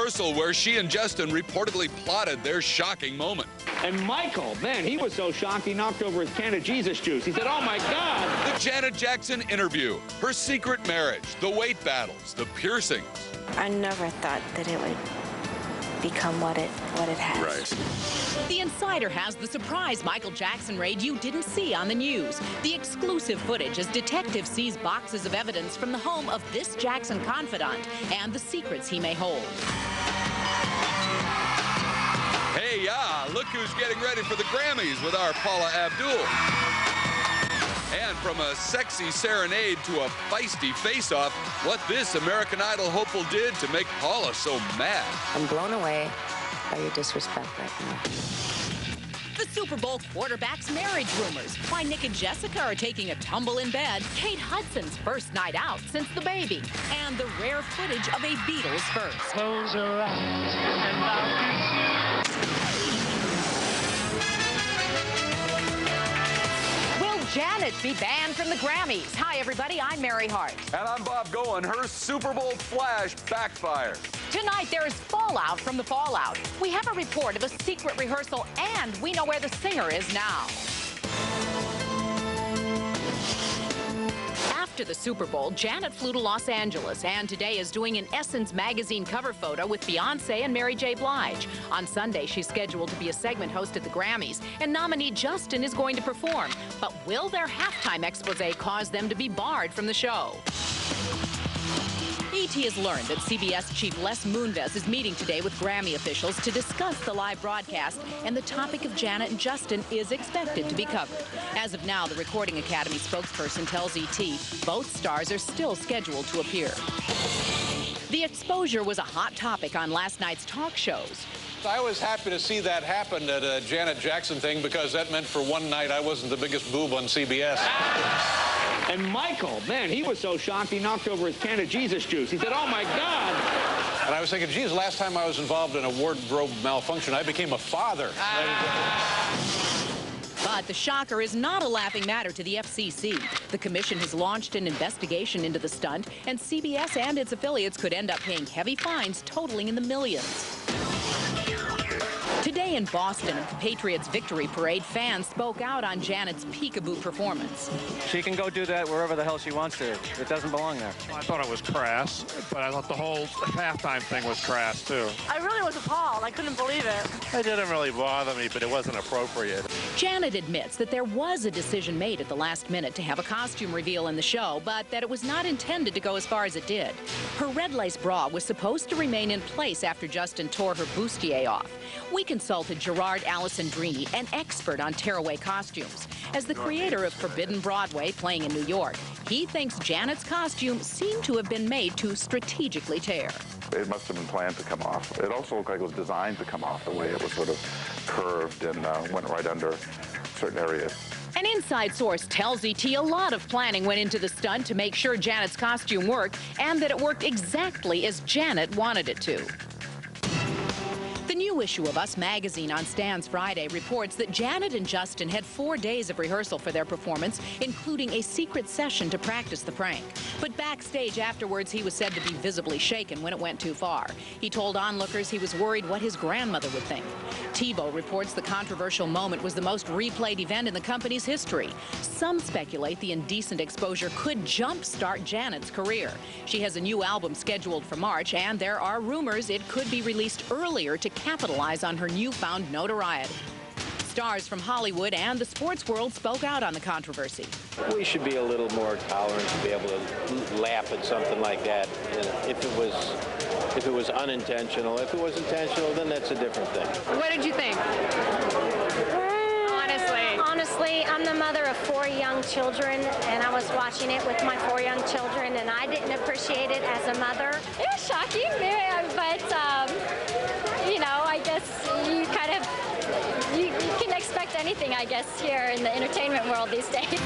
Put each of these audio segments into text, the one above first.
rehearsal where she and Justin reportedly plotted their shocking moment. And Michael, man, he was so shocked he knocked over his can of Jesus juice. He said, "Oh, my God." The Janet Jackson interview, her secret marriage, the weight battles, the piercings. I never thought that it would become what it has. Right. The Insider has the surprise Michael Jackson raid you didn't see on the news. The exclusive footage as detectives seize boxes of evidence from the home of this Jackson confidant and the secrets he may hold. Hey, yeah, look who's getting ready for the Grammys with our Paula Abdul. And from a sexy serenade to a feisty face-off, what this American Idol hopeful did to make Paula so mad. I'm blown away by your disrespect right now. The Super Bowl quarterback's marriage rumors, why Nick and Jessica are taking a tumble in bed, Kate Hudson's first night out since the baby, and the rare footage of a Beatles first. Close your eyes and I'll kiss you. Janet be banned from the Grammys. Hi, everybody. I'm Mary Hart. And I'm Bob Goen. Her Super Bowl flash backfired. Tonight, there is fallout from the fallout. We have a report of a secret rehearsal, and we know where the singer is now. After the Super Bowl, Janet flew to Los Angeles and today is doing an Essence magazine cover photo with Beyoncé and Mary J. Blige. On Sunday, she's scheduled to be a segment host at the Grammys, and nominee Justin is going to perform. But will their halftime expose cause them to be barred from the show? ET has learned that CBS chief Les Moonves is meeting today with Grammy officials to discuss the live broadcast, and the topic of Janet and Justin is expected to be covered. As of now, the Recording Academy spokesperson tells ET both stars are still scheduled to appear. The exposure was a hot topic on last night's talk shows. I was happy to see that happen at a Janet Jackson thing because that meant for one night I wasn't the biggest boob on CBS. And Michael, man, he was so shocked he knocked over his can of Jesus juice. He said, "Oh, my God." And I was thinking, geez, last time I was involved in a wardrobe malfunction, I became a father. But the shocker is not a laughing matter to the FCC. The commission has launched an investigation into the stunt, and CBS and its affiliates could end up paying heavy fines totaling in the millions. Today in Boston at the Patriots Victory Parade, fans spoke out on Janet's peekaboo performance. She can go do that wherever the hell she wants to. It doesn't belong there. I thought it was crass, but I thought the whole halftime thing was crass, too. I really was appalled. I couldn't believe it. It didn't really bother me, but it wasn't appropriate. Janet admits that there was a decision made at the last minute to have a costume reveal in the show, but that it was not intended to go as far as it did. Her red lace bra was supposed to remain in place after Justin tore her bustier off. We consulted Gerard Alessandrini, an expert on tearaway costumes. As the creator of Forbidden Broadway, playing in New York, he thinks Janet's costume seemed to have been made to strategically tear. It must have been planned to come off. It also looked like it was designed to come off, the way it was sort of curved and went right under certain areas. An inside source tells ET a lot of planning went into the stunt to make sure Janet's costume worked, and that it worked exactly as Janet wanted it to. The new issue of Us magazine on stands Friday reports that Janet and Justin had 4 days of rehearsal for their performance, including a secret session to practice the prank. But backstage afterwards, he was said to be visibly shaken when it went too far. He told onlookers he was worried what his grandmother would think. TiVo reports the controversial moment was the most replayed event in the company's history. Some speculate the indecent exposure could jumpstart Janet's career. She has a new album scheduled for March, and there are rumors it could be released earlier to capitalize on her newfound notoriety. Stars from Hollywood and the sports world spoke out on the controversy. We should be a little more tolerant to be able to laugh at something like that. If it was unintentional. If it was intentional, then that's a different thing. What did you think? Honestly, I'm the mother of 4 young children, and I was watching it with my 4 young children, and I didn't appreciate it as a mother. It was shocking, but, you know, I guess you can expect anything, I guess, here in the entertainment world these days.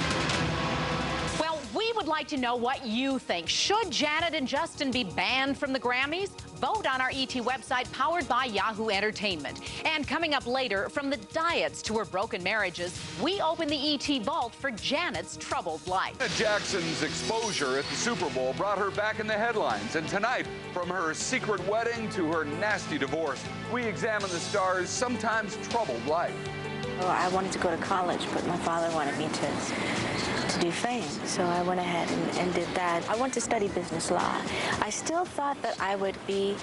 Well, we would like to know what you think. Should Janet and Justin be banned from the Grammys? Vote on our ET website powered by Yahoo Entertainment. And coming up later, from the diets to her broken marriages, we open the ET vault for Janet's troubled life. Janet Jackson's exposure at the Super Bowl brought her back in the headlines. And tonight, from her secret wedding to her nasty divorce, we examine the star's sometimes troubled life. Well, I wanted to go to college, but my father wanted me to do fame. So I went ahead and did that. I went to study business law. I still thought that I would be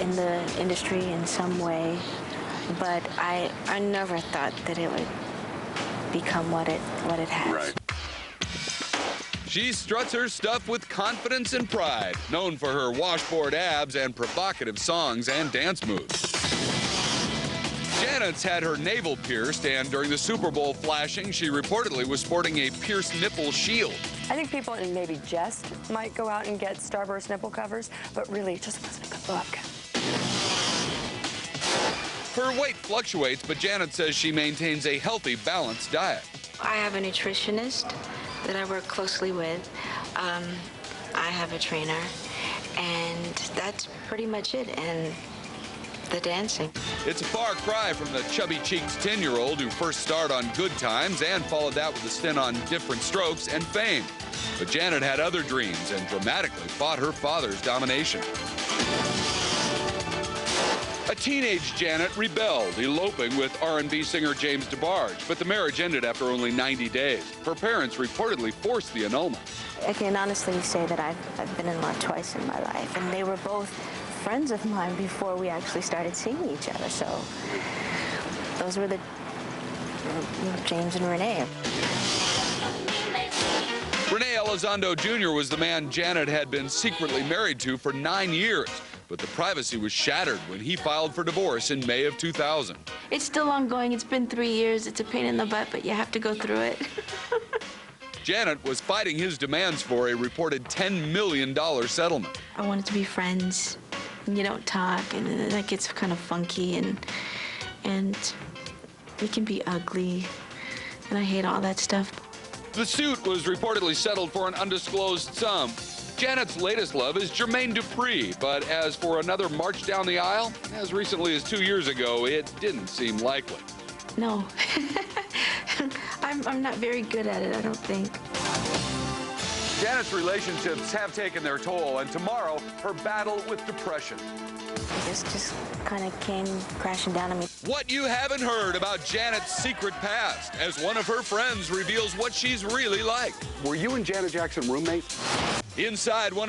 in the industry in some way, but I never thought that it would become what it has. Right. She struts her stuff with confidence and pride, known for her washboard abs and provocative songs and dance moves. Janet's had her navel pierced, and during the Super Bowl flashing, she reportedly was sporting a pierced nipple shield. I think people in maybe jest might go out and get Starburst nipple covers, but really it just wasn't a good look. Her weight fluctuates, but Janet says she maintains a healthy, balanced diet. I have a nutritionist that I work closely with. I have a trainer, and that's pretty much it. And the dancing. It's a far cry from the chubby-cheeked 10-year-old who first starred on Good Times and followed that with a stint on Different Strokes and Fame. But Janet had other dreams and dramatically fought her father's domination. A teenage Janet rebelled, eloping with R&B singer James DeBarge, but the marriage ended after only 90 days. Her parents reportedly forced the annulment. I can honestly say that I've been in love twice in my life, and they were both friends of mine before we actually started seeing each other. So those were the James and Renee. Renee Elizondo Jr. was the man Janet had been secretly married to for 9 years, but the privacy was shattered when he filed for divorce in May of 2000. It's still ongoing. It's been 3 years. It's a pain in the butt, but you have to go through it. Janet was fighting his demands for a reported $10 million settlement. I wanted to be friends. You don't talk, and that gets kind of funky, and it can be ugly, and I hate all that stuff. The suit was reportedly settled for an undisclosed sum. Janet's latest love is Jermaine Dupri, but as for another march down the aisle, as recently as 2 years ago, it didn't seem likely. No. I'm not very good at it, I don't think. Janet's relationships have taken their toll, and tomorrow, her battle with depression. It just kind of came crashing down on me. What you haven't heard about Janet's secret past, as one of her friends reveals what she's really like. Were you and Janet Jackson roommates? Inside one